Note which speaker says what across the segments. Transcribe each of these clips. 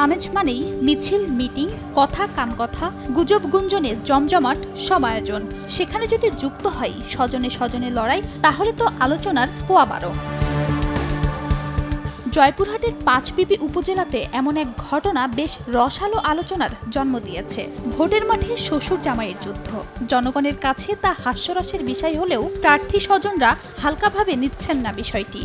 Speaker 1: আমেজ মানেই মিছিল, মিটিং, কথা কান কথা, গুজব গুঞ্জনে জমজমাট সব আয়োজন। সেখানে যদি যুক্ত হয় স্বজনে স্বজনে লড়াই, তাহলে তো আলোচনার পোয়া 12। জয়পুরহাটের পাঁচবিবি উপজেলাতে এমন এক ঘটনা বেশ রসালো আলোচনার জন্ম দিয়েছে। ভোটের মাঠে শ্বশুর জামাইয়ের যুদ্ধ। জনগণের কাছে তা হাস্যরসের বিষয় হলেও প্রার্থী স্বজনরা হালকাভাবে নিচ্ছেন না বিষয়টি।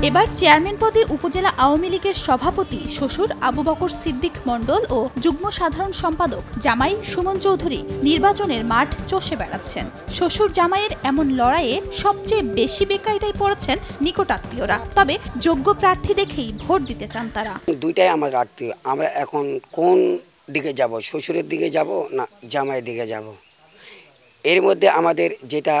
Speaker 1: এবার চেয়ারম্যান পদে উপজেলা আওয়ামী লীগের সভাপতি শ্বশুর আবু বকর সিদ্দিক মণ্ডল ও যুগ্ম সাধারণ সম্পাদক জামাই সুমন চৌধুরী নির্বাচনের মাঠ চষে বেড়াচ্ছেন। শ্বশুর জামাইয়ের এমন লড়াইয়ে সবচেয়ে বেশি বেকায়দায় পড়েছেন নিকটাত্মীয়রা। তবে যোগ্য প্রার্থী দেখেই ভোট দিতে চান তারা।
Speaker 2: দুইটাই আমার আত্মীয়। আমরা এখন কোন দিকে যাব, শ্বশুরের দিকে যাব না জামাইয়ের দিকে যাব? এর মধ্যে আমাদের যেটা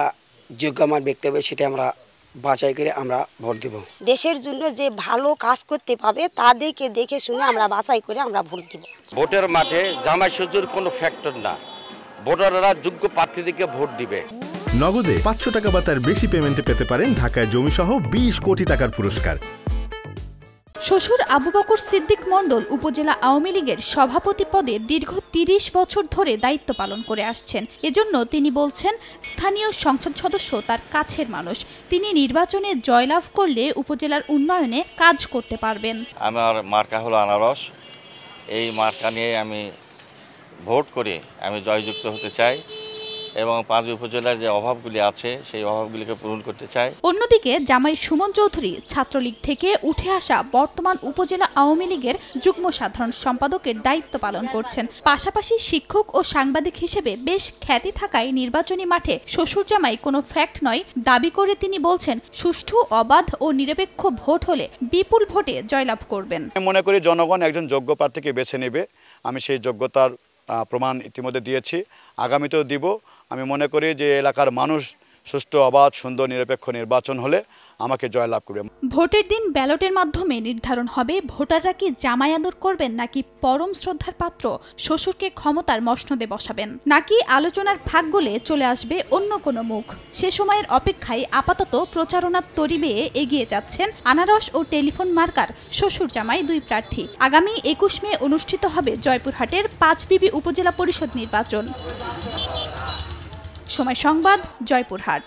Speaker 2: যোগ্য আমার ব্যক্তি হবে সেটা আমরা বাছাই করে আমরা ভোট দেব।
Speaker 3: দেশের জন্য যে ভালো কাজ করতে পাবে তাদেরকে দেখে শুনে আমরা বাছাই করে আমরা ভোট দেব।
Speaker 4: ভোটের মাঠে জামাই শ্বশুর কোনো ফ্যাক্টর না, ভোটাররা যোগ্য প্রার্থীদেরকে ভোট দিবে।
Speaker 5: নগদে 500 টাকা বা তার বেশি পেমেন্টে পেতে পারেন ঢাকায় জমিসহ 20 কোটি টাকার পুরস্কার।
Speaker 1: শ্বশুর আবু বকর সিদ্দিক মণ্ডল উপজেলা আওয়ামী লীগের সভাপতি পদে দীর্ঘ 30 বছর ধরে দায়িত্ব পালন করে আসছেন। এজন্য তিনি বলছেন, স্থানীয় সংসদ সদস্য তার কাছের মানুষ। তিনি নির্বাচনে জয়লাভ করলে উপজেলার উন্নয়নে কাজ করতে পারবেন।
Speaker 4: আমার মার্কা হলো আনারস। এই মার্কা নিয়ে আমি ভোট করে আমি জয়যুক্ত হতে চাই এবং পাঁচবি উপজেলার যে অভাবগুলি আছে সেই অভাবগুলিকে পূরণ করতে চাই।
Speaker 1: অন্যদিকে জামাই সুমন চৌধুরী ছাত্রলীগ থেকে উঠে আসা বর্তমান উপজেলা আওয়ামী লীগের যুগ্ম সাধারণ সম্পাদকের দায়িত্ব পালন করছেন। পাশাপাশি শিক্ষক ও সাংবাদিক হিসেবে বেশ খ্যাতি থাকায় নির্বাচনী মাঠে শ্বশুর জামাই কোনো ফ্যাক্ট নয় দাবি করে তিনি বলছেন, সুষ্ঠু, অবাধ ও নিরপেক্ষ ভোট হলে বিপুল ভোটে জয়লাভ করবেন।
Speaker 6: মনে করি জনগণ একজন যোগ্য প্রার্থীকে বেছে নেবে। আমি সেই যোগ্যতার প্রমাণ ইতিমধ্যে দিয়েছি, আগামীতেও দিব। আমি মনে করি যে এলাকার মানুষ সুষ্ঠু, অবাধ, সুন্দর, নিরপেক্ষ নির্বাচন হলে আমাকে জয়লাভ করবে।
Speaker 1: ভোটের দিন ব্যালটের মাধ্যমে নির্ধারণ হবে ভোটাররা কি জামাই আদর করবেন নাকি পরম শ্রদ্ধার পাত্র শ্বশুরকে ক্ষমতার মসনদে বসাবেন, নাকি আলোচনার ফাঁক গলে চলে আসবে অন্য কোনো মুখ। সে সময়ের অপেক্ষায় আপাতত প্রচারণার তরি বেয়ে এগিয়ে যাচ্ছেন আনারস ও টেলিফোন মার্কার শ্বশুর জামাই দুই প্রার্থী। আগামী 21 মে অনুষ্ঠিত হবে জয়পুরহাটের পাঁচবিবি উপজেলা পরিষদ নির্বাচন। সময় সংবাদ, জয়পুরহাট।